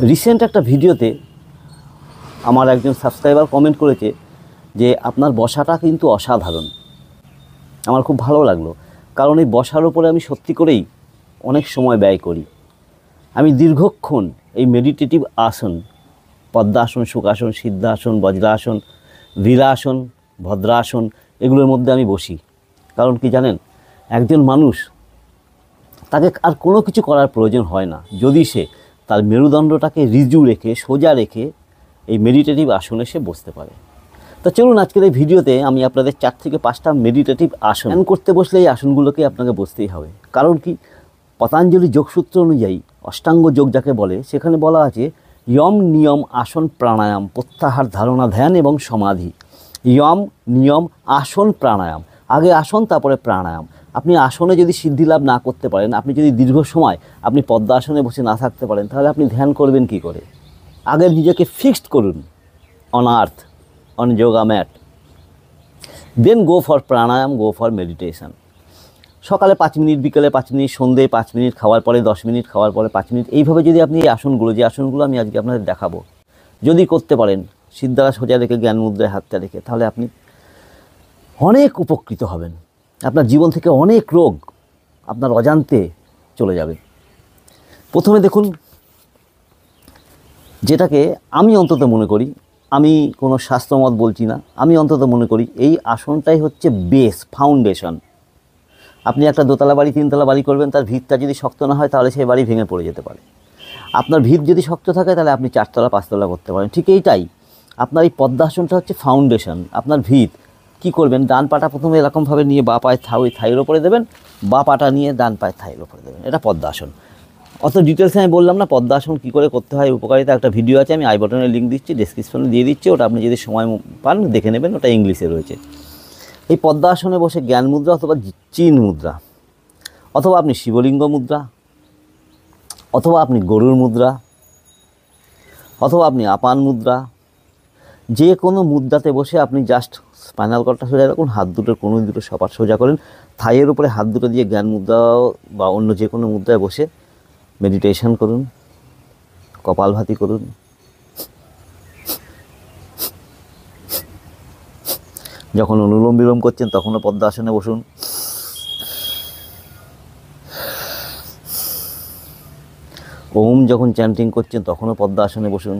Recent একটা ভিডিওতে আমার একজন সাবস্ক্রাইবার কমেন্ট করেছে যে আপনার বসাটা কিন্তু অসাধারণ। আমার খুব ভালো লাগলো, কারণ এই বসার ওপরে আমি সত্যি করেই অনেক সময় ব্যয় করি। আমি দীর্ঘক্ষণ এই মেডিটেটিভ আসন, পদ্মাসন, সুখাসন, সিদ্ধাসন, বজ্রাসন, বীরাসন, ভদ্রাসন, এগুলোর মধ্যে আমি বসি। কারণ কি জানেন, একজন মানুষ তাকে আর কোনো কিছু করার প্রয়োজন হয় না যদি সে তার মেরুদণ্ডটাকে রিজু রেখে, সোজা রেখে এই মেডিটেটিভ আসনে সে বসতে পারে। তো চলুন আজকের এই ভিডিওতে আমি আপনাদের 4 থেকে 5টা মেডিটেটিভ আসন করতে বসলে এই আসনগুলোকে আপনাকে বসতেই হবে। কারণ কি, পতঞ্জলি যোগসূত্র অনুযায়ী অষ্টাঙ্গ যোগ যাকে বলে, সেখানে বলা আছে ইয়ম নিয়ম আসন প্রাণায়াম প্রত্যাহার ধারণা ধ্যান এবং সমাধি। ইয়ম নিয়ম আসন প্রাণায়াম, আগে আসন তারপরে প্রাণায়াম। আপনি আসনে যদি সিদ্ধি লাভ না করতে পারেন, আপনি যদি দীর্ঘ সময় আপনি পদ্মাসনে বসে না থাকতে পারেন, তাহলে আপনি ধ্যান করবেন কি করে? আগে নিজেকে ফিক্সড করুন on earth, on yoga mat, then go for pranayama, go for meditation. সকালে 5 মিনিট, বিকেলে 5 মিনিট, সন্ধ্যে 5 মিনিট, খাওয়ার পরে 10 মিনিট, খাওয়ার পরে 5 মিনিট, এইভাবে যদি আপনি এই আসনগুলো, যে আসনগুলো আমি আজকে আপনাদের দেখাবো, যদি করতে পারেন সিদ্ধারা সোজা রেখে, জ্ঞান মুদ্রায় হাতটা রেখে, তাহলে আপনি অনেক উপকৃত হবেন। আপনার জীবন থেকে অনেক রোগ আপনার অজান্তে চলে যাবে। প্রথমে দেখুন, যেটাকে আমি অন্তত মনে করি, আমি কোনো শাস্ত্রমত বলছি না, আমি অন্তত মনে করি এই আসনটাই হচ্ছে বেস, ফাউন্ডেশন। আপনি একটা দোতলা বাড়ি, 3তলা বাড়ি করবেন, তার ভিতটা যদি শক্ত না হয় তাহলে সেই বাড়ি ভেঙে পড়ে যেতে পারে। আপনার ভিত যদি শক্ত থাকে তাহলে আপনি 4তলা 5তলা করতে পারেন। ঠিক এইটাই আপনার এই পদ্মাসনটা হচ্ছে ফাউন্ডেশন। আপনার ভিত কি করবেন, ডান পাটা প্রথমে এরকমভাবে নিয়ে বাঁ পায়ে থাইয়ের ওপরে দেবেন, বাঁ পাটা নিয়ে ডান পায়ে থাইয়ের ওপরে দেবেন। এটা পদ্মাসন। অত ডিটেলসে আমি বললাম না পদ্মাসন কী করে করতে হয়, উপকারিতা একটা ভিডিও আছে, আমি আই বাটনে লিঙ্ক দিচ্ছি, ডেসক্রিপশনে দিয়ে দিচ্ছি, ওটা আপনি যদি সময় পান দেখে নেবেন, ওটা ইংলিশে রয়েছে। এই পদ্মাসনে বসে জ্ঞান মুদ্রা অথবা চিন মুদ্রা, অথবা আপনি শিবলিঙ্গ মুদ্রা, অথবা আপনি গরুর মুদ্রা, অথবা আপনি আপান মুদ্রা, যে কোনো মুদ্রাতে বসে আপনি জাস্ট স্পাইনাল কর্ডটা সোজা রাখুন, হাত দুটোর কোনো দুটো সপাট সোজা করেন, থাইয়ের উপরে হাত দুটো দিয়ে জ্ঞান মুদ্রা বা অন্য যে কোনো মুদ্রায় বসে মেডিটেশন করুন, কপালভাতি করুন। যখন অনুলোম বিলোম করছেন তখনও পদ্মাসনে বসুন। ওম যখন চ্যান্টিং করছেন তখনও পদ্মাসনে বসুন।